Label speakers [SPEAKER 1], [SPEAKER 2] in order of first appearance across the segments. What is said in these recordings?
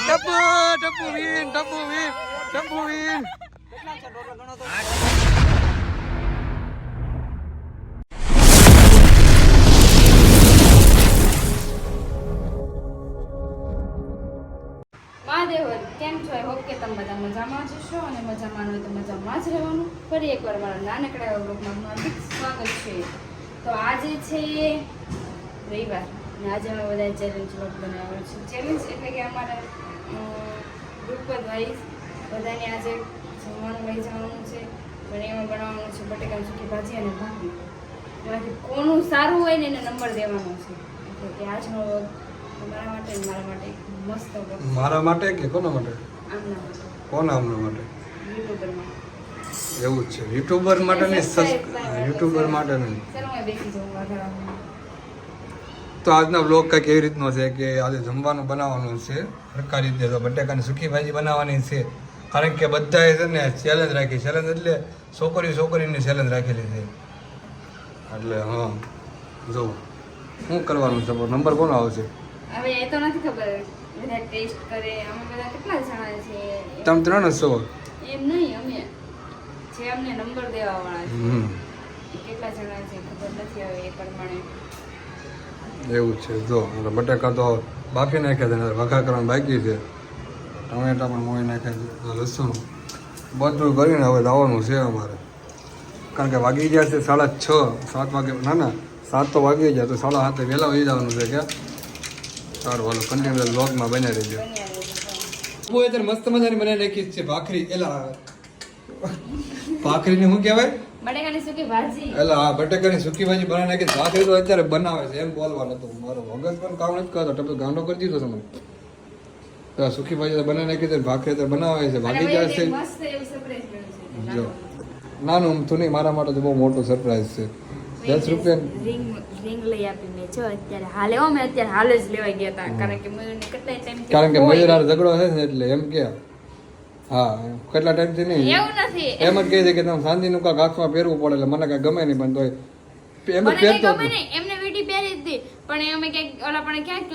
[SPEAKER 1] Tapu Win
[SPEAKER 2] Mahadev કેમ છો? I hope કે તમે બધા મજામાં જ છો અને મજામાં હોય તો મજામાં જ રહેવાનું. ફરી એકવાર મારા નાનકડા એવા બ્લોગમાં હાર્દિક સ્વાગત છે. તો આજે છે રવિવાર અને આજે અમે બધા ચેલેન્જ બ્લોગ બનાવ્યો છે. ચેલેન્જ એટલે કે અમારા ગ્રુપ વાઇઝ બધાને આજે જમવાનું લઈ જવાનું છે. પણ એમાં બનાવવાનું છે બટેકાની સૂકી ભાજી અને ભાખરી. એમાંથી કોનું સારું હોય ને એને નંબર દેવાનો છે. એટલે કે આજનો મારા માટે ને મારા માટે મસ્ત
[SPEAKER 1] મારા માટે કે કોના માટે?
[SPEAKER 2] આમના માટે.
[SPEAKER 1] કોના આમના માટે?
[SPEAKER 2] યુટ્યુબરમાં.
[SPEAKER 1] એવું જ છે. યુટ્યુબર માટે નહીં, યુટ્યુબર માટે નહીં.
[SPEAKER 2] ચાલો હું બેસી જાઉં વાઘાડા.
[SPEAKER 1] તો આજનો બ્લોગ કંઈક એવી રીતનો છે કે આજે જમવાનું બનાવવાનું છે સરખા રીતે. તો બટેકાની સૂકી ભાજી બનાવવાની છે. કારણ કે બધાએ છે ને ચેલેન્જ રાખી. ચેલેન્જ એટલે છોકરીની ચેલેન્જ રાખેલી છે. એટલે હા, જો શું કરવાનું છે? નંબર કોનો આવશે?
[SPEAKER 2] હવે એ તો નથી ખબર. બધા ટેસ્ટ કરે. અમે બધા કેટલા જણા છે?
[SPEAKER 1] તમે 3 જ છો?
[SPEAKER 2] એમ નહીં, અમે જે અમને નંબર દેવા વાળા છે એ કેટલા જણા છે ખબર નથી. હવે એ પ્રમાણે
[SPEAKER 1] એવું છે. જો બટાકા તો બાફી નાખ્યા છે, વઘાર કરવાનું બાકી છે. ટમેટા પણ મોઈ નાખ્યા છે, લસણ બધું કરીને હવે લાવવાનું છે અમારે. કારણ કે વાગી ગયા છે 6:30, 7 વાગે. ના 7 તો વાગી જાય, તો 7:30 વહેલા વહી જવાનું છે. ક્યાં? સારું, હાલો કન્ટિન્યુઅસ વ્લોગમાં બન્યા રહેજો. હું અત્યારે મસ્ત મજાની બનાવી નાખી છે ભાખરી. ભાખરીને શું કહેવાય?
[SPEAKER 2] બટેકાની સૂકી ભાજી.
[SPEAKER 1] હા, બટેકાની સૂકી ભાજી બનાવી નાખી. ભાખરી તો અત્યારે બનાવે છે એમ બોલવાનું હતું. મારો મગજ પણ કામ નથી કરતો. ટપે ગાંડો કરી દીધો તમે. તો સૂકી ભાજી તો બનાવી નાખી છે, ભાખરી તો બનાવે છે. ભાગી જાય છે.
[SPEAKER 2] મસ્ત એવું સરપ્રાઈઝ મળ્યું છે.
[SPEAKER 1] જો નાનું અમથું નહીં, મારા માટે તો બહુ મોટું સરપ્રાઈઝ છે. 10 રૂપિયા
[SPEAKER 2] રિંગ લઈ આપી મેં. જો અત્યારે હાલે અમે અત્યારે હાલ જ લેવા ગયા હતા. કારણ કે મયુરને કેટલા ટાઈમ
[SPEAKER 1] કારણ કે મયુર હારે ઝઘડો છે ને એટલે એમ કે હા કેટલા ટાઈમથી નહીં
[SPEAKER 2] એવું નથી.
[SPEAKER 1] એમ જ કહે છે કે તમે શાંતિનું કાંક હાથમાં પહેરવું પડે. એટલે મને કાંઈ ગમે નહીં, પણ તોય એમ જ પહેરતો હતો.
[SPEAKER 2] એમને વીટી પહેરી હતી, પણ અમે ક્યાંક ઓલા પણ ક્યાંક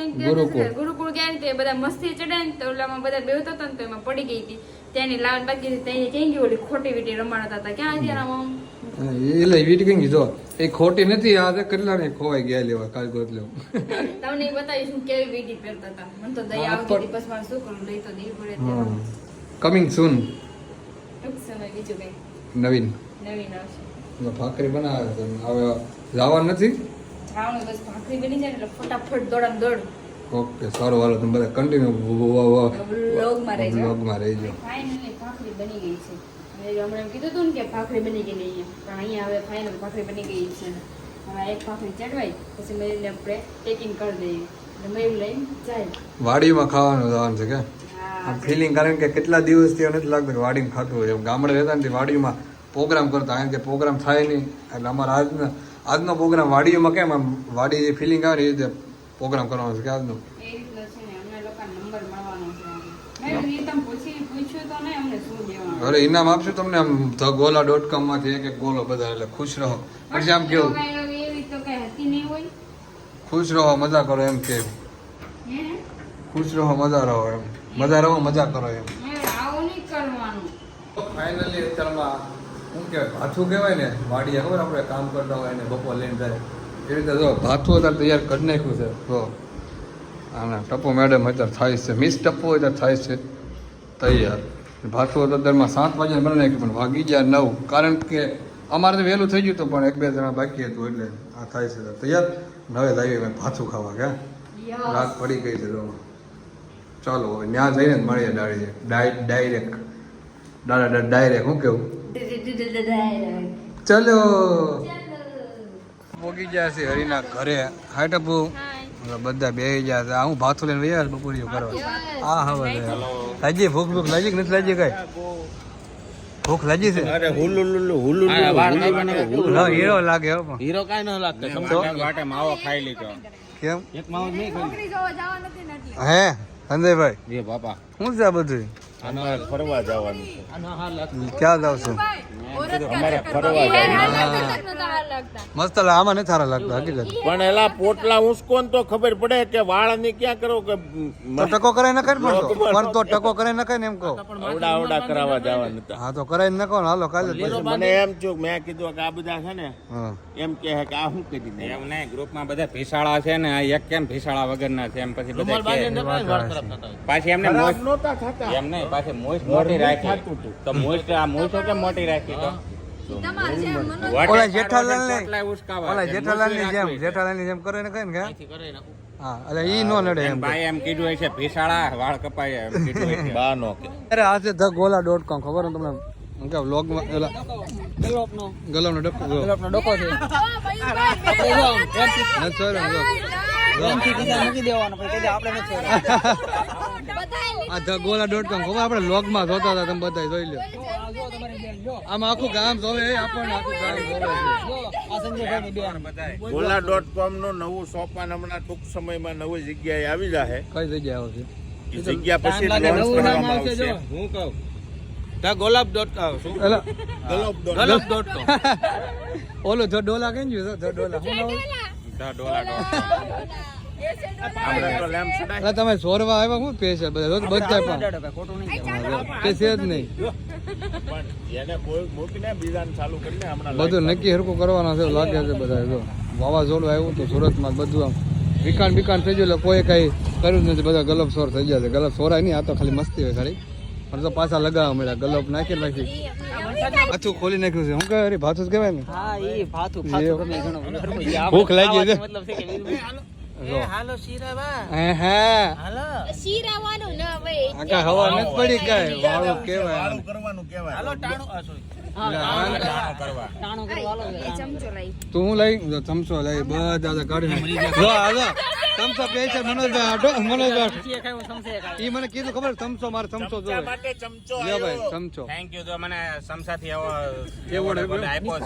[SPEAKER 2] ગુરુકુળ ગયા ને બધા મસ્તી ચડ્યા ને તો ઓલામાં બધા બેવતો હતો ને તો એમાં પડી ગઈ હતી. ત્યાંની લાવન બાકી હતી. ત્યાં ક્યાં ગઈ ઓલી ખોટી વીટી રમાડતા હતા. ક્યાં અત્યારે
[SPEAKER 1] એટલે વીટ કઈ જો એ ખોટી નથી. આ કેટલા ને ખોવાઈ ગયા લેવા કાલ ગોત લેવું.
[SPEAKER 2] તમને બતાવીશું કેવી વીટી પહેરતા હતા. મને તો દયા આવતી હતી. બસ મારે શું કરું, લઈ તો દેવી પડે.
[SPEAKER 1] કમિંગ સૂન
[SPEAKER 2] ટૂંક સમય બીજું કઈ
[SPEAKER 1] નવીન
[SPEAKER 2] આવશે.
[SPEAKER 1] ભાખરી બનાવે છે. હવે જવાનું નથી.
[SPEAKER 2] જાણું બસ ભાખરી બની જાય એટલે ફટાફટ દોડામ દોડ.
[SPEAKER 1] ઓકે, સારું, હાલો તમે બધા કન્ટિન્યુ
[SPEAKER 2] વ્લોગમાં
[SPEAKER 1] રહેજો.
[SPEAKER 2] ફાઇનલી ભાખરી બની ગઈ છે. હમણાં એમ કીધું હતું ને કે ભાખરી બની ગઈ નહીં, પણ અહીંયા હવે ફાઇનલ ભાખરી બની ગઈ છે. હવે એક ભાખરી ચડવાય પછી મયુરને આપણે પેકિંગ કરી દઈએ એટલે મયુર લઈને જાય.
[SPEAKER 1] વાડીમાં ખાવાનું જવાનું છે કે ફિલિંગ. કારણ કે કેટલા દિવસથી નથી લાગતું કે વાડીમાં ખાતું હોય. ગામડે રહેતા ને વાડીમાં પ્રોગ્રામ કરતા. કારણ કે પ્રોગ્રામ થાય નહીં એટલે અમારા આજનો પ્રોગ્રામ વાડીઓમાં કેમ આમ વાડી જે ફિલિંગ આવે ને એ રીતે પ્રોગ્રામ કરવાનો છે કે આજનો.
[SPEAKER 2] એ રીતનો છે ને અમને લોકો નંબર મળવાનો છે. મયુર એ તમે પૂછ્યું તો નહીં અમને શું દેવાનું.
[SPEAKER 1] અરે ઇનામ આપશું તમને આમ thegola.com માંથી એક ગોલો બધા. એટલે ખુશ રહો. પછી આમ કેવું
[SPEAKER 2] એવી તો કઈ હતી નહીં હોય.
[SPEAKER 1] ખુશ રહો, મજા કરો એમ કે. ખુશ રહો, મજા રહો એમ. મજા રહો, મજા કરો એમ.
[SPEAKER 2] આવું નહીં કરવાનું.
[SPEAKER 1] ફાઇનલી અત્યારમાં શું કહેવાય ભાથું કહેવાય ને વાડીએ ખબર આપણે કામ કરતા હોય ને બપોર લઈને જાય એ રીતે જો ભાથું અત્યારે તૈયાર કરી નાખ્યું છે. તો આના ટપ્પુ મેડમ અત્યારે થાય છે. મિસ ટપ્પુ અત્યારે થાય છે તૈયાર. ભાથું અત્યારમાં 7 વાગે બનાવી નાખ્યું પણ વાગી ગયા 9. કારણ કે અમારે તો વહેલું થઈ ગયું હતું પણ 1-2 જણા બાકી હતું એટલે આ થાય છે તૈયાર. હવે લાવી ભાથું ખાવા કે રાત પડી ગઈ છે. તો ચાલો હવે ત્યાં જઈને જ મળીએ. ડાયરેક્ટ શું કેવું? ચલો પોગી ગયા છે હરીના ઘરે. હાય ટપ્પુ. બધા બેસી ગયા છે. હું ભાથું લઈને વૈયા બપોરીઓ કરવા. હા હવે લાગી ભૂખ લાગી કે નથી લાગી? કઈ ભૂખ લાગી છે? હીરો લાગે
[SPEAKER 3] હીરો કાઈ ન લાગતો. વાટે માવો ખાઈ લીધો.
[SPEAKER 1] કેમ?
[SPEAKER 3] એક માવો નહીં ખાઈ.
[SPEAKER 1] હે સંજયભાઈ
[SPEAKER 3] એ બાપા
[SPEAKER 1] શું છે આ બધું?
[SPEAKER 3] અમારે ફરવા જવાનું છે
[SPEAKER 1] ક્યાં જાવ છો
[SPEAKER 3] અમારે ફરવા જવાનું
[SPEAKER 1] મસ્ત આમાં નથી સારા લાગતા હકીકત
[SPEAKER 3] પણ એલા પોટલા ઉસકો ને તો ખબર પડે કે વાળ ની ક્યાં કરો કે
[SPEAKER 1] તો ટકો કરાઈ નખાય ને પણ તો ટકો કરાઈ નખાય ને એમ કહો
[SPEAKER 3] અવડા કરાવવા જવાનું હતા.
[SPEAKER 1] હા તો કરાઈ નખો ને હાલો કાલે જ.
[SPEAKER 3] પછી મને એમ થયું મેં કીધું કે આ બધા છે ને
[SPEAKER 1] હા
[SPEAKER 3] એમ કે કે આ શું કરી દે
[SPEAKER 4] એમ નહીં ગ્રુપમાં બધા ભીસાળા છે ને આ એક કેમ ભીસાળા વગરના છે એમ પછી બધા કે પાછી એમને મોજ
[SPEAKER 3] નહોતા થતા
[SPEAKER 4] એમ નહીં પાછી મોજ મોટી રાખી તો મોજ આ મોજ કેમ મોટી રાખી તો
[SPEAKER 1] ઓલા જેઠાલાલ ને
[SPEAKER 4] પોટલા ઉસકાવા
[SPEAKER 1] ઓલા જેઠાલાલ ની જેમ કરે ને કઈ ને હા એટલે ઈ નો નડે એમ
[SPEAKER 4] ભાઈ એમ કીધું હશે ભીસાળા વાળ કપાય એમ કીધું હશે.
[SPEAKER 3] બા નો કે
[SPEAKER 1] અરે આ છે thegola.com ખબર ને તમને હું કે વ્લોગ માં ઓલા ગલોનો ડકો છે નથી છોડ્યો આ thegola.com ખબર આપણે વ્લોગ માં જોતા હતા તમે બધા જોઈ લો આમાં આખું ગામ જોવે આપણને આખું ગામ જોવે
[SPEAKER 3] gola.com નું નવું સોપાન હમણાં ટૂંક સમયમાં નવી જગ્યાએ આવી જશે.
[SPEAKER 1] કઈ જગ્યાએ આવશે
[SPEAKER 3] એ જગ્યા પછી launch કરવામાં આવશે.
[SPEAKER 4] હું કહું
[SPEAKER 1] ઓલો ધડોલા કઈ ગયું ધડોલા શું નામ?
[SPEAKER 3] આપણે તો લેમ્પ સુડાય.
[SPEAKER 1] એટલે તમે સોરવા આવ્યા શું પેશ બધા બધા પણ તે છે જ નહીં
[SPEAKER 3] પણ એને કોઈ મૂકીને બીજાને ચાલુ કરીને હમણાં
[SPEAKER 1] બધું નક્કી હરકું કરવાના છે એવું લાગે છે બધા જો વાવાઝોડું આવ્યું તો સુરતમાં બધું આમ વિકાન થઈ ગયું એટલે કોઈ કઈ કર્યું જ નથી બધા ગલપ સોર થઈ ગયા છે ગલપ સોરાય નહીં આ તો ખાલી મસ્તી હોય ખાલી પણ તો પાછા લગાવવા મળ્યા ગલપ નાખી પાછું ખોલી નાખ્યું છે હું કહે અરે ભાથું જ કહેવાય ને ભૂખ લાગી છે આખા હવા નથી પડી કાંઈ વાળું કહેવાય
[SPEAKER 3] કરવાનું કહેવાય.
[SPEAKER 1] તું હું લઈ ચમચો લઈ બધા કાઢી જો હાલો ચમચો પે છે મનોજભાઈ ઈ મને કીધું ખબર ચમચો મારે ચમચો જોવે
[SPEAKER 3] માટે ચમચો
[SPEAKER 1] લ્યો ભાઈ ચમચો
[SPEAKER 4] થેન્ક યુ તો મને સમસાથી આવો
[SPEAKER 1] એવોર્ડ
[SPEAKER 4] આપ્યો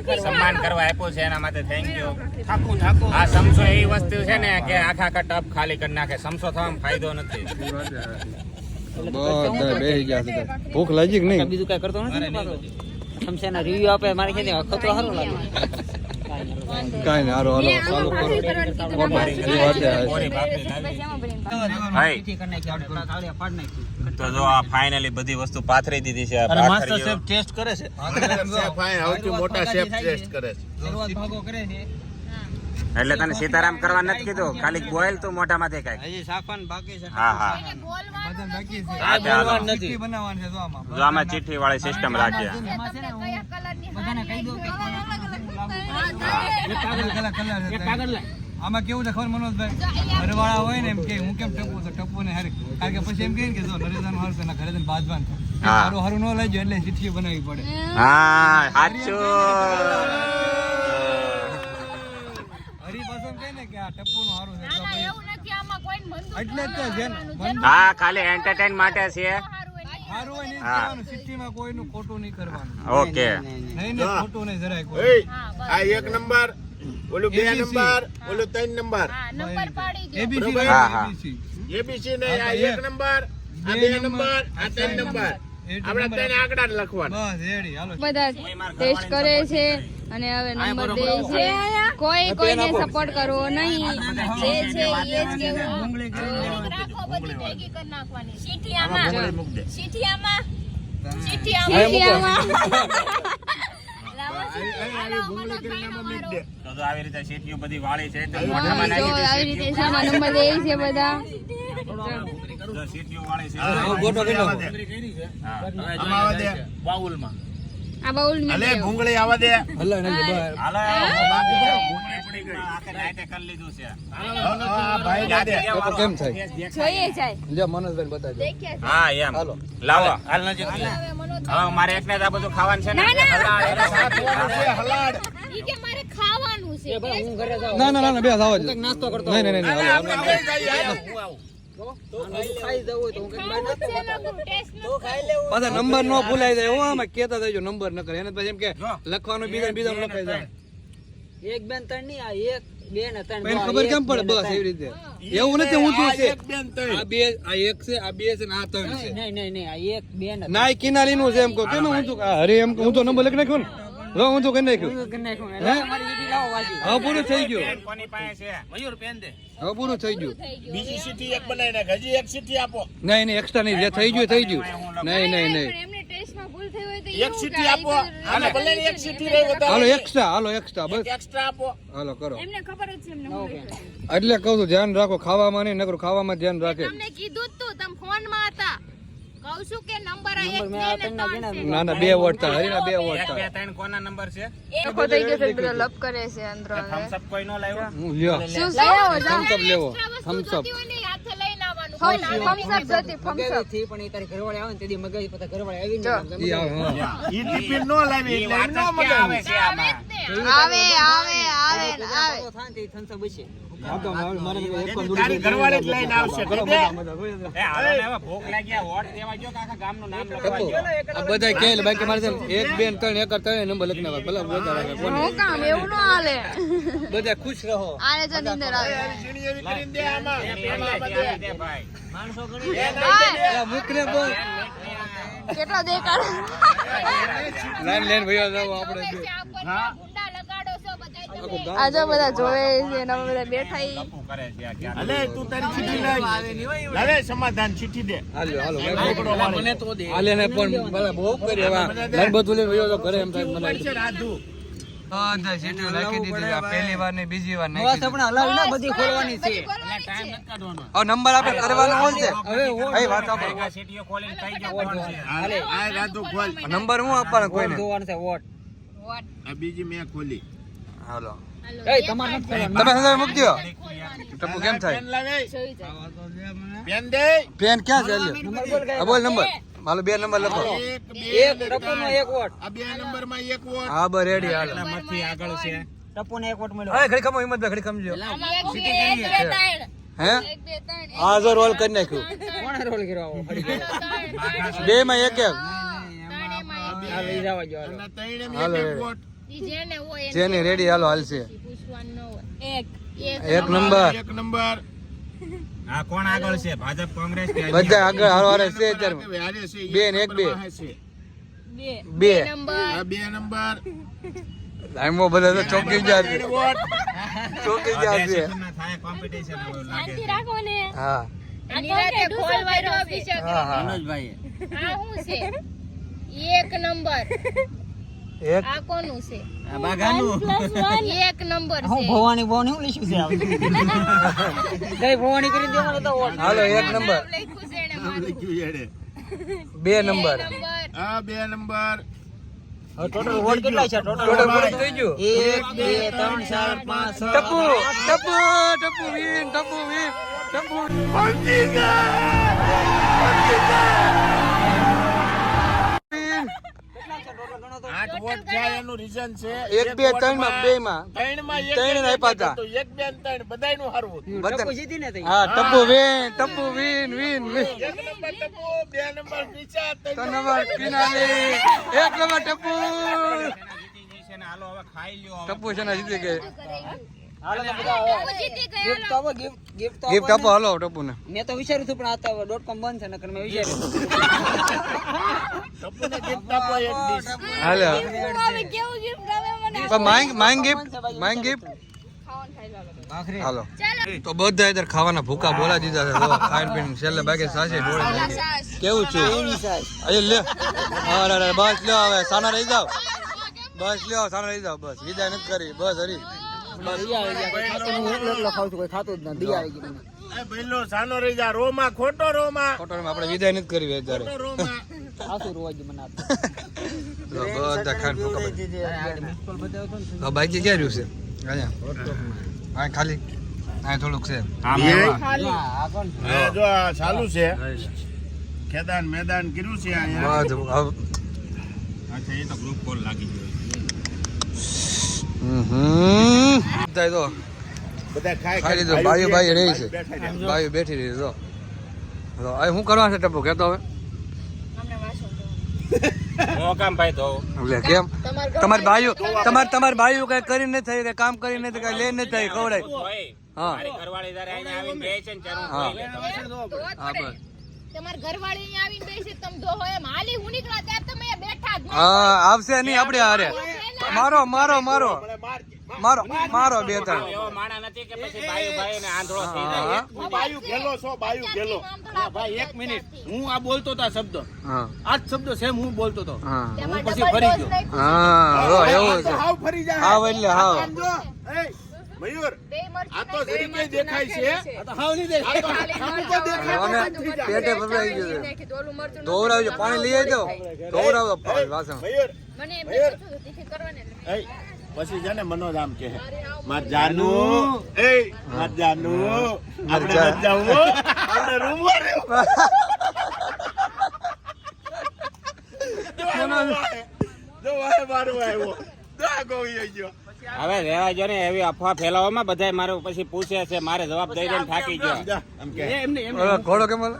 [SPEAKER 4] છે સન્માન કરવા આપ્યો છે એના માટે થેન્ક યુ આ સમસો એવી વસ્તુ છે ને કે આખા ટપ ખાલી કરી નાખે સમસો થવામાં ફાયદો નથી
[SPEAKER 1] બધા બેસી ગયા છે ભૂખ લાગી કે નહીં
[SPEAKER 5] બીજું કઈ કરતો નથી સમસ્યાના રિવ્યુ આપે મારે ખેતી અખતરો સારું લાગે
[SPEAKER 1] કાંઈ નહીં હારો હાલો ચાલુ કરો એ વાત
[SPEAKER 4] ભાઈ તો જો આ ફાઇનલી બધી વસ્તુ પાથરી દીધી છે આ પાથરીઓ.
[SPEAKER 5] ટેસ્ટ કરે છે
[SPEAKER 3] શેફ આય સૌથી મોટા શેફ ટેસ્ટ કરે છે.
[SPEAKER 5] શરૂઆત ભાગો કરે છે
[SPEAKER 4] એટલે તને સીતારામ કરવા નથી કીધું ખાલી બોઇલ તું મોઢામાંથી કાંઈક
[SPEAKER 5] હજી શાકવાન બાકી છે
[SPEAKER 4] હા હા
[SPEAKER 1] બધા બાકી છે
[SPEAKER 4] હા ચાલો
[SPEAKER 1] ચીઠી બનાવવાની છે જો આમાં
[SPEAKER 4] જો આમાં ચિઠ્ઠી વાળી સિસ્ટમ રાખીએ
[SPEAKER 5] બધાને કહી દો કે
[SPEAKER 1] કલર છે આમાં કેવું છે ખબર મનોજભાઈ ઘરવાળા હોય ને એમ કે હું કેમ ટપું તો ટપું ને હારી કારણ કે પછી એમ કહે ને કે જો નરેન્દ્ર હારું છે ઘરે જઈને બાજવાન
[SPEAKER 4] હા.
[SPEAKER 1] હારું હારું ન લઈ જાય એટલે ચીઠી બનાવવી પડે
[SPEAKER 4] હા સાચું
[SPEAKER 1] હરી પાછો એમ કહે ને કે આ ટપુ નું હારું છે તો ભાઈ એટલે જ છે ને
[SPEAKER 4] હા ખાલી એન્ટરટેન માટે છે
[SPEAKER 1] હારું હોય ને ઈ જ
[SPEAKER 4] હા.
[SPEAKER 1] કરવાનું ચીઠીમાં કોઈનું ખોટું નહીં કરવાનું
[SPEAKER 4] ઓકે
[SPEAKER 1] નહીં ને ખોટું નહીં જરાય કોઈ
[SPEAKER 3] એય, આ 1 નંબર ઓલું 2 નંબર ઓલું 3 નંબર
[SPEAKER 1] ABC
[SPEAKER 4] હા, હા.
[SPEAKER 3] ABC ને આ 1 નંબર આ 2 નંબર આ 3 નંબર આપણે ત્રણ આંકડા જ લખવાના.
[SPEAKER 1] બસ રેડી હાલો
[SPEAKER 2] બધા ટેસ્ટ કરે છે અને હવે નંબર દે છે કોઈને સપોર્ટ કરવો નહીં જે છે એ જ કેવું
[SPEAKER 3] આમાં મૂક દે.
[SPEAKER 2] શીઠિયામાં
[SPEAKER 3] ભૂંગળી કરીને આમાં મૂક દે.
[SPEAKER 4] તો જો આવી રીતે સીટીઓ બધી વાળી છે તો
[SPEAKER 2] હા,
[SPEAKER 4] મોઢામાં
[SPEAKER 2] જો
[SPEAKER 4] નાખી
[SPEAKER 2] આવી રીતે છે આમાં નંબર દે છે બધા
[SPEAKER 4] દે જો સીટીઓ વાળી છે
[SPEAKER 1] ગોટો કેટલો
[SPEAKER 3] આમાં આવા દે.
[SPEAKER 2] આ બાઉલ મે
[SPEAKER 3] અલે ભૂંગળી આવા દે.
[SPEAKER 1] હલ્લા નહીં બહાર
[SPEAKER 4] હાલો ભૂંગળી પડી ગઈ આખે નાઈટે કરી લીધું છે
[SPEAKER 3] આ ભાઈ ના દે.
[SPEAKER 1] તો કેમ થાય
[SPEAKER 2] જોઈએ જાય
[SPEAKER 1] જા મનોજભાઈ બતાવજો
[SPEAKER 4] હા એમ
[SPEAKER 1] હાલો.
[SPEAKER 4] લાવો હા મારે એકને જ આ બધું ખાવાનું છે ને
[SPEAKER 3] હલાડ.
[SPEAKER 2] ઈ કે મારે ખાવાનું છે
[SPEAKER 1] ના ના ના બે આવો જ
[SPEAKER 5] નાસ્તો કરતો
[SPEAKER 1] નહીં નહીં નહીં હાલો
[SPEAKER 3] આપણે જઈએ.
[SPEAKER 5] ખાઈ જવું હોય તો હું કઈક બહાર નાસ્તો
[SPEAKER 1] પાછા નંબર નો ભૂલાઈ જાય હું આમાં કેતા થઈજો નંબર ન કરે એને પછી એમ કે લખવાનું બીજા બીજા લખાઈ જાય
[SPEAKER 5] એક બેન ત્રણ નહીં આ બે ને ત્રણ
[SPEAKER 1] પણ ખબર કેમ પડે બસ એવી રીતે એવું નથી ઊંચું છે
[SPEAKER 3] એક બેન ત્રણ
[SPEAKER 1] આ બે આ એક છે આ બે છે ને આ ત્રણ છે
[SPEAKER 5] નહીં આ એક બે ને
[SPEAKER 1] ના એ કિનારી નું છે એમ કહો કેમ ઊંચું અરે એમ હું તો નંબર લખી નાખ્યો ને લો ઊંચું કરી નાખ્યું હવે પૂરું થઈ ગયું
[SPEAKER 4] પેન કોની પાસે છે મયુર પેન દે
[SPEAKER 1] હવે પૂરું થઈ ગયું
[SPEAKER 3] બીજી સીટી એક બનાવી નાખ હજી એક સીટી આપો
[SPEAKER 1] નહીં નહીં એક્સ્ટ્રા નહીં જે થઈ ગયું નહીં નહીં નહીં
[SPEAKER 2] પણ એમને ટેસ્ટમાં ભૂલ થઈ હોય તો
[SPEAKER 3] એક
[SPEAKER 2] એવું
[SPEAKER 3] સીટી
[SPEAKER 2] કે
[SPEAKER 3] આપો અને ભલે ને એક સીટી રહી
[SPEAKER 1] હાલો
[SPEAKER 3] વધારે
[SPEAKER 1] એક્સ્ટ્રા બસ
[SPEAKER 3] એક્સ્ટ્રા આપો
[SPEAKER 1] હાલો કરો
[SPEAKER 2] એમને ખબર જ છે એમને હું લખ્યું.
[SPEAKER 1] એટલે કહું છું ધ્યાન રાખો ખાવામાં નહીં નકરું ખાવામાં ધ્યાન રાખે
[SPEAKER 6] તમને કીધું જ તું તમે ફોન માં હતા કહું છું કે નંબર આ એક
[SPEAKER 5] મેં આ ત્રણના ગણ્યા.
[SPEAKER 6] છે
[SPEAKER 1] ના બે વોટ થાય હરીના બે વોટ
[SPEAKER 4] એક બે
[SPEAKER 1] થાય
[SPEAKER 4] ત્રણ કોના નંબર છે
[SPEAKER 2] એકો થઈ ગયો છે બધા લપ કરે છે અંદર
[SPEAKER 4] થમ્સ અપ કોઈ નો લાવ્યો
[SPEAKER 1] હું લ્યો
[SPEAKER 2] શું લાવો
[SPEAKER 1] થમ્સઅપ લેવો થમ્સઅપ
[SPEAKER 6] હાથે લઈને આવવાનું
[SPEAKER 2] ફમસપ જતી ફમસપ
[SPEAKER 5] થી પણ એ તારી ઘરવાળી આવે ને તેથી મગાવી પછી ઘરવાળી આવીને
[SPEAKER 2] જો.
[SPEAKER 1] ઈ આવે હા
[SPEAKER 3] ઈ ટિફિન નો લાવી
[SPEAKER 4] ઈ
[SPEAKER 3] એટલે
[SPEAKER 4] વાત
[SPEAKER 3] નો
[SPEAKER 4] જ ક્યાં આવે
[SPEAKER 3] મગાવી
[SPEAKER 4] છે આમાં
[SPEAKER 2] આવે
[SPEAKER 5] થાય ને તે થમ્સ અપ હશે
[SPEAKER 3] તારી ઘરવાળી જ લઈને આવશે કીધે?
[SPEAKER 4] એ હાલો ને હવે ભૂખ લાગ્યા વોટ દેવા જો કાકા ગામનું નામ લખવા
[SPEAKER 1] ટપુ,
[SPEAKER 4] ગયો
[SPEAKER 1] આ બધા કહે બાકી મારે છે ને એક બેન ત્રણ એક ત્રણ નંબર લખી નાખવા ભલે બધા રાખે કોને
[SPEAKER 2] હું કામ એવું ન હાલે
[SPEAKER 1] બધા ખુશ રહો
[SPEAKER 2] આને જો નીંદર આવે
[SPEAKER 3] ઝીણી એવી કરીને દે આમાં
[SPEAKER 4] પેન
[SPEAKER 3] આમાં
[SPEAKER 4] લઈ
[SPEAKER 3] દે.
[SPEAKER 4] દે ભાઈ
[SPEAKER 5] માણસો ગણી
[SPEAKER 1] એલા મૂકને બોલ
[SPEAKER 2] કેટલો દેખાડ
[SPEAKER 1] લાઈન લાઈન ભૈયા જાવ આપણે બે.
[SPEAKER 6] ગુંડા લગાડો છો બધા
[SPEAKER 2] આ જો બધા જોવે છે ને અમે બધા બેઠા ઈ.
[SPEAKER 4] ટપુ કરે છે આ ક્યાં
[SPEAKER 3] અલે તું તારી ચીઠી લઈ હવે સમાધાન ચીઠી દે
[SPEAKER 1] હાલો
[SPEAKER 3] મને તો દે
[SPEAKER 1] હાલે ને પણ ભલે બહુ કરી હવે લાઈન બધું લઈને ભૈયો તો ઘરે એમ થાય મને
[SPEAKER 3] છે રાધુ
[SPEAKER 1] બધા સીટીઓ નાખી દીધી આ પહેલી વાર ને બીજી વાર
[SPEAKER 5] બસ
[SPEAKER 1] નાખી
[SPEAKER 5] આપણે હલાવી ના બધી ખોલવાની છે
[SPEAKER 1] હવે નંબર આપણે કરવાનો હોય છે હવે વાત આપો
[SPEAKER 4] ભેગા સીટીઓ ખોલીને કઈ ગયો કોણ છે
[SPEAKER 3] આ રાધુ ખોલ
[SPEAKER 1] નંબર હું આપવાનો
[SPEAKER 5] વોટ
[SPEAKER 1] કોઈને
[SPEAKER 5] જોવાનું છે વોટ
[SPEAKER 3] આ બીજી મેં ખોલી
[SPEAKER 1] હાલો
[SPEAKER 5] એ તમારે નથી ખોલવાનું.
[SPEAKER 1] તમે સંદર મૂકી દો ટપુ કેમ થાય
[SPEAKER 3] પેન લાવે પેન દે
[SPEAKER 1] પેન ક્યાં છે લ્યો
[SPEAKER 5] નંબર બોલ
[SPEAKER 1] હા બોલ નંબર હાલો બે નંબર લખો
[SPEAKER 3] એક બે
[SPEAKER 5] એક ટપુનો એક વોટ
[SPEAKER 3] આ બે નંબર માં એક વોટ
[SPEAKER 1] હા બસ રેડી હાલો
[SPEAKER 4] મથી આગળ છે
[SPEAKER 5] ટપુને એક વોટ મળ્યો
[SPEAKER 1] અરે ઘડી ખમો હિંમત ઘડી ખમજો
[SPEAKER 6] એક બે ત્રણ
[SPEAKER 1] હે
[SPEAKER 6] એક બે ત્રણ
[SPEAKER 1] આ જો રોલ કરી નાખ્યું
[SPEAKER 5] કોણે રોલ કર્યો આવો ફરી ગયો?
[SPEAKER 1] બે માં એક એક
[SPEAKER 5] આ લઈ જવા જો
[SPEAKER 3] અને ત્રણે માં
[SPEAKER 1] હાલો
[SPEAKER 3] એક
[SPEAKER 1] રેડી.
[SPEAKER 3] વોટ
[SPEAKER 6] ઈ જેને હોય એને
[SPEAKER 1] જેની રેડી હાલો હાલશે
[SPEAKER 6] પૂછવાનું ન હોય એક
[SPEAKER 1] એક નંબર
[SPEAKER 3] એક નંબર
[SPEAKER 4] આ કોણ આગળ છે ભાજપ કોંગ્રેસ કે
[SPEAKER 1] બધા આગળ હારો હારે છે અત્યારે
[SPEAKER 3] હારે છે
[SPEAKER 1] બે ને એક બે.
[SPEAKER 6] બે
[SPEAKER 1] બે
[SPEAKER 6] નંબર
[SPEAKER 3] આ બે નંબર
[SPEAKER 1] લાઈમો બધા તો ચોકી ગયા છે
[SPEAKER 3] ત્રણ વોટ
[SPEAKER 1] ચોકી ગયા છે
[SPEAKER 4] થાય કોમ્પિટિશન એવું લાગે
[SPEAKER 6] શાંતિ રાખો ને
[SPEAKER 1] હા
[SPEAKER 6] આ નિરાતે ખોલવાનો છે
[SPEAKER 1] હા હા
[SPEAKER 5] મનોજભાઈ
[SPEAKER 6] આ શું છે એક નંબર
[SPEAKER 1] એક
[SPEAKER 6] આ કોનું છે
[SPEAKER 5] આ બાગાનું
[SPEAKER 6] એક નંબર
[SPEAKER 5] હું
[SPEAKER 6] છે
[SPEAKER 5] ભવાની ભવાની હું લીશું છે આ જય ભવાની કરી દેવાનો તો વોટ
[SPEAKER 1] હાલો એક નંબર
[SPEAKER 6] લખ્યું છે એને
[SPEAKER 3] નામ લખ્યું છે એને.
[SPEAKER 1] બે નંબર
[SPEAKER 6] નંબર
[SPEAKER 3] આ બે નંબર
[SPEAKER 5] હવે ટોટલ વોટ કેટલા છે ટોટલ
[SPEAKER 1] ટોટલ પૂરું થઈ ગયું
[SPEAKER 5] 1 2 3 4 5 6
[SPEAKER 1] ટપુ ટપુ ટપુ વીન ટપુ
[SPEAKER 3] આઠ વોટ જાય એનું રીઝન છે
[SPEAKER 1] એક બે ત્રણ માં બે માં
[SPEAKER 3] ત્રણ માં એક
[SPEAKER 1] ત્રણ ને આપ્યા હતા.
[SPEAKER 3] તો એક બે ને ત્રણ બધાયનું હારવું
[SPEAKER 5] ટપુ જીતી ને તઈ
[SPEAKER 1] હા ટપુ વીન વીન
[SPEAKER 3] એક નંબર ટપુ બે નંબર પીછા
[SPEAKER 1] તો
[SPEAKER 3] ત્રણ
[SPEAKER 1] નંબર કિનારી એક નંબર ટપુ
[SPEAKER 4] જીતી જશે ને હાલો હવે ખાઈ લ્યો હવે.
[SPEAKER 1] ટપુ છે ને જીતી ગઈ
[SPEAKER 5] હાલો ને બધા હવે
[SPEAKER 6] જીતી ગયા
[SPEAKER 5] ગિફ્ટ તો આપો ગિફ્ટ તો
[SPEAKER 1] ગિફ્ટ આપો હાલો ટપુ ને
[SPEAKER 5] મેં તો વિચાર્યું હતું પણ આ તો .com બંધ છે નકર મેં વિચાર્યું
[SPEAKER 3] ટપુને gift આપો એક dish.
[SPEAKER 1] હાલે
[SPEAKER 6] કેવું ગિફ્ટ આવે મને
[SPEAKER 1] પણ માંગ ગિફ્ટ હાલો તો બધા ઇધર ખાવાના ભૂકા બોલા દીધા છે જો ખાઈને પીને છેલ્લે બાકી સાસે ઢોળી નાખી. કેવું છે અરે લે અરે બસ લ્યો હવે સાના રહી જાવ બસ લ્યો સાના રહી જાવ બસ વિદાય નથી કરી બસ હરી
[SPEAKER 5] હું એટલો ખાઉં છું કોઈ ખાતું જ નથી દી આવી ગઈ મને
[SPEAKER 3] એ ભઈલો સાનો રહી જા રોમાં ખોટો રોમાં
[SPEAKER 1] ફોટોમાં આપણે વિદાય નથી કરી અત્યારે
[SPEAKER 3] ખોટો રોમાં
[SPEAKER 5] આસુ રોવા જ મને
[SPEAKER 1] જો બધા ખાઈને ભૂકા
[SPEAKER 5] આ
[SPEAKER 1] હવે બાકી ક્યાં રહ્યું છે અહીંયા હા ખાલી હા થોડુંક છે
[SPEAKER 5] આ કોણ
[SPEAKER 3] એ જો આ ચાલુ છે ખેદાન મેદાન કર્યું છે અહીંયા
[SPEAKER 1] બધું હવે
[SPEAKER 4] અચ્છા એ તો ગ્રુપ કોલ લાગી ગયો
[SPEAKER 1] થાય તો
[SPEAKER 3] બધા
[SPEAKER 1] ખાઈ લીધું બાયું બાયું રહી છે બાયું બેઠી રહી છે જો હવે શું કરવાનું છે ટપુ કહેતો હવે
[SPEAKER 4] હું કામ ભાઈ ધોઉં
[SPEAKER 1] એટલે કેમ તમારી બાયું કઈ કરીને થઈ કઈ કામ કરીને કઈ લે નથી થઈ ખવડાય
[SPEAKER 4] ધોઈ.
[SPEAKER 1] હા.
[SPEAKER 4] મારી ઘરવાળી જયારે અહીંયા આવીને બેસે છે ને ત્યારે હું
[SPEAKER 1] હા.
[SPEAKER 4] ધોઈ લેતો.
[SPEAKER 1] હા બસ
[SPEAKER 6] તમારા ઘરવાળી અહીંયા આવીને બેસી તમે ધોહો એમ હાલી હું નીકળ્યા ત્યારે તમે અહીંયા બેઠા જ
[SPEAKER 1] હા આવશે નહીં આપણે હારે મારો બે ત્રણ
[SPEAKER 4] એવો માણા નથી કે પછી ભાઈ ભાઈ ને આંધળો થઈ જાય.
[SPEAKER 1] હા.
[SPEAKER 3] હું બાયું ગેલો છો બાયું ગેલો
[SPEAKER 7] ભાઈ એક મિનિટ હું આ બોલતો હતો આ શબ્દ
[SPEAKER 1] હા
[SPEAKER 7] આ જ શબ્દ સેમ હું બોલતો હતો
[SPEAKER 1] હા
[SPEAKER 7] હું પછી ફરી ગયો
[SPEAKER 1] હા હો, એવું છે
[SPEAKER 3] હાવ ફરી જાય
[SPEAKER 1] હાવ એટલે હાવ.
[SPEAKER 3] આમ જો, એ, મયુર આ તો જરીકે દેખાય છે
[SPEAKER 7] આ તો હાવ નહીં દેખાય.
[SPEAKER 3] આ તો આમ તો દેખાય
[SPEAKER 1] અને પેટે ભરાઈ ગયું છે ધોવરાવજો પાણી લઈ આવજો ધોવરાવજો વાસણ
[SPEAKER 3] મયુર
[SPEAKER 6] મને એમ
[SPEAKER 3] મયુર.
[SPEAKER 6] પૂછું તીખી કરવાની એટલે.
[SPEAKER 3] એ પછી છે ને મનોજ આમ કહે માર જાનું એ માર જાનું આપણે
[SPEAKER 1] જા.
[SPEAKER 3] નથી જાવું હો. આપણે રૂમમાં રહેવું. જો વાય મારું આવ્યો જો આ ગોળી ગયો
[SPEAKER 4] હવે રહેવા જો ને એવી અફવા ફેલાવવામાં બધાય મારું પછી પૂછે છે મારે જવાબ દઈ દઈને થાકી ગયો.
[SPEAKER 3] જા, આમ કહે
[SPEAKER 7] એમને એમને
[SPEAKER 1] ઓલો ઘોડો કેમ બોલે?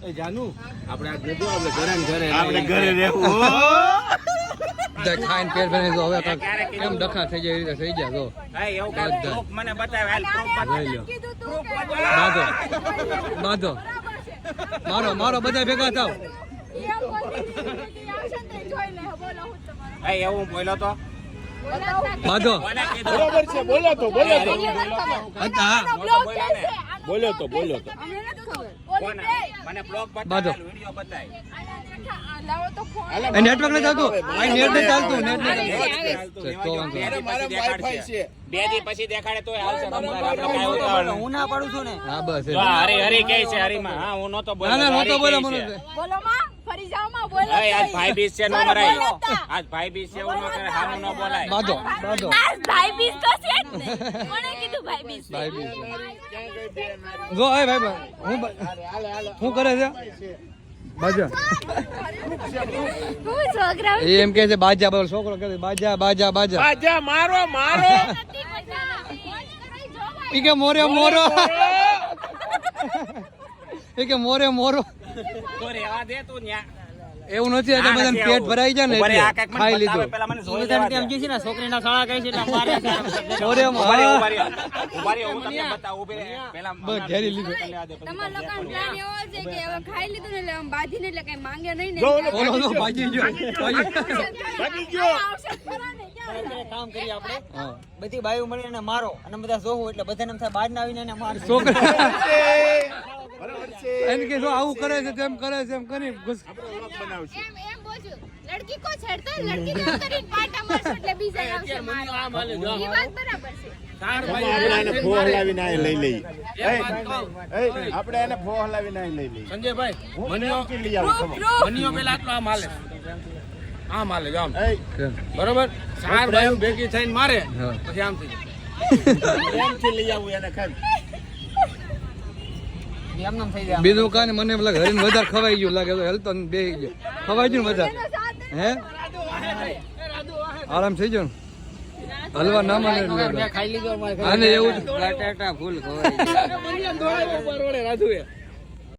[SPEAKER 7] એ જાનુ આપણે આ ગધું આપણે ઘરે ને ઘરે
[SPEAKER 3] આપણે ઘરે રહેવું હો.
[SPEAKER 1] ખાઈને પેટ ભરાઈ ગયું. હવે કાંઈક કેમ ડખા થઈ જાય એ રીતે થઈ જાય જો
[SPEAKER 4] હા, એવું કાંઈક proof મને બતાવે હાલ proof બતાવે.
[SPEAKER 1] લઈ લો બાંધો મારો બધા ભેગા થાવ
[SPEAKER 4] હા, એવું હું બોલ્યો તો
[SPEAKER 1] બાંધો
[SPEAKER 4] કોને કીધું?
[SPEAKER 3] બરોબર છે બોલો તો બોલો તો
[SPEAKER 1] હતા
[SPEAKER 4] હું તો બોલ્યો ને.
[SPEAKER 3] બોલો તો
[SPEAKER 4] કોને? મને blog
[SPEAKER 1] બાંધો.
[SPEAKER 4] બતાવે, વિડીયો બતાવે.
[SPEAKER 1] નેટવર્ક નથી ચાલતું આ નેટ નથી ચાલતું નેટ નથી
[SPEAKER 4] ચાલતું,
[SPEAKER 1] તો
[SPEAKER 4] રહેવા
[SPEAKER 1] વાંધો
[SPEAKER 4] દો.
[SPEAKER 1] નહીં.
[SPEAKER 3] મારા વાઈફાઈ છે
[SPEAKER 4] બે દી પછી દેખાડે તોય હાલશે. આપણે કાંઈ ઉતાવળ નહીં.
[SPEAKER 5] હું ના પાડું છું ને
[SPEAKER 1] હા બસ
[SPEAKER 4] જો આ હરી કહે છે હરીમાં. હા, હું નહોતો બોલ્યો.
[SPEAKER 1] ના નહોતો
[SPEAKER 4] હરી
[SPEAKER 1] બોલો
[SPEAKER 4] કહે
[SPEAKER 1] મને
[SPEAKER 4] છે.
[SPEAKER 6] બોલો માં ફરી જાઓ માં બોલો
[SPEAKER 4] હવે આજ ભાઈ બીજ છે નો
[SPEAKER 6] બોલો,
[SPEAKER 4] મરાય.
[SPEAKER 6] બોલો તા.
[SPEAKER 4] આજ ભાઈ બીજ છે એવું ન કરે, હામું ન બોલાય.
[SPEAKER 1] બાંધો
[SPEAKER 6] આ ભાઈ બીસ તો છે જ ને કોણે કીધું ભાઈ બીસ
[SPEAKER 1] ભાઈ બી જો એ ભાઈ હું કરે છે બાજા
[SPEAKER 6] હું છોકરા
[SPEAKER 1] એ એમ કે છે બાજા બોલ છોકરો કે છે, બાજા બાજા બાજા
[SPEAKER 3] આજા મારો મારો
[SPEAKER 6] નથી મજા
[SPEAKER 1] ઈ કે મોરે મોરો એ કે મોરે મોરો
[SPEAKER 4] તો રહેવા દે તું ન્યા.
[SPEAKER 1] એવું નથી એટલે બધાને પેટ ભરાઈ જાય ને
[SPEAKER 4] ઉભા રહે, આ
[SPEAKER 1] એટલે
[SPEAKER 4] કાંઈક મને
[SPEAKER 1] ખાઈ
[SPEAKER 4] બતાવે,
[SPEAKER 1] લીધું
[SPEAKER 4] પેલા મને જોઈ
[SPEAKER 5] બધાને
[SPEAKER 4] લેવા દે.
[SPEAKER 5] તેમ કહે છે ને છોકરીના શાળા કહે છે એટલે મારે છે.
[SPEAKER 1] મોરે
[SPEAKER 4] ઉભા રહે,
[SPEAKER 1] મોરો
[SPEAKER 4] ઉભા રહે. ઉભા રહે, હું તમને બતાવું. ઊભી રહે. પેલા
[SPEAKER 1] બસ ઘેરી લીધું
[SPEAKER 4] લેવા દે, પછી
[SPEAKER 2] તમારા લોકોનો પ્લાન એવો છે કે હવે ખાઈ લીધું ને એટલે આમ બાંધીને એટલે કઈ માંગે નહીં ને
[SPEAKER 1] બોલો તો ભાજી ગયો ભાજી
[SPEAKER 3] ભાગી ગયો
[SPEAKER 5] એક કામ કરીએ આપણે
[SPEAKER 1] હા
[SPEAKER 5] બધી બાયું મળીને એને મારો અને બધા જોવું એટલે બધાને એમ થાય બહાર ના આવીને એને મારે
[SPEAKER 1] છોકરા
[SPEAKER 3] બરોબર છે
[SPEAKER 1] એને કે જો આવું કરે છે તેમ કરે છે એમ કરી ગુસ્સ
[SPEAKER 3] બનાવશું
[SPEAKER 6] એમ એમ બોલજો લડકી કો છેડતો લડકી ને કરીને પાટા મારશો એટલે બીજા આવશે મારો ઈ વાત બરાબર છે
[SPEAKER 3] આપણે એને ફો હલાવીને આ લઈ લઈએ આપણે એને ફો હલાવીને આ લઈ લઈએ
[SPEAKER 7] સંજયભાઈ
[SPEAKER 3] હું
[SPEAKER 7] મનીયો
[SPEAKER 3] પ્રેમથી લઈ આવું ખમો.
[SPEAKER 7] મનીયો પેલા આટલો આમ હાલે આમ હાલે જો આમ
[SPEAKER 3] એ
[SPEAKER 7] બરોબર ચાર બાયું ભેગી થઈને મારે
[SPEAKER 1] હા.
[SPEAKER 7] પછી આમ થઈ જાય.
[SPEAKER 3] પ્રેમથી લઈ આવું એને ખાલી
[SPEAKER 5] એમ નામ થઈ જાય
[SPEAKER 1] બીજું કાંઈ નહીં, મને એમ લાગે હરીને વધારે ખવાઈ ગયું લાગે હેલતો બે ગયો ખવાઈ ગયું ને વધારે હે આરામ થઈ ગયો ને હલવા ના મને એટલે
[SPEAKER 5] ખાઈ લીધું અમારે
[SPEAKER 1] આને એવું જ
[SPEAKER 5] બટાટા ફૂલ ખવાય
[SPEAKER 7] મનીયો દોડાવ્યો ઉપર રોડે રાજુએ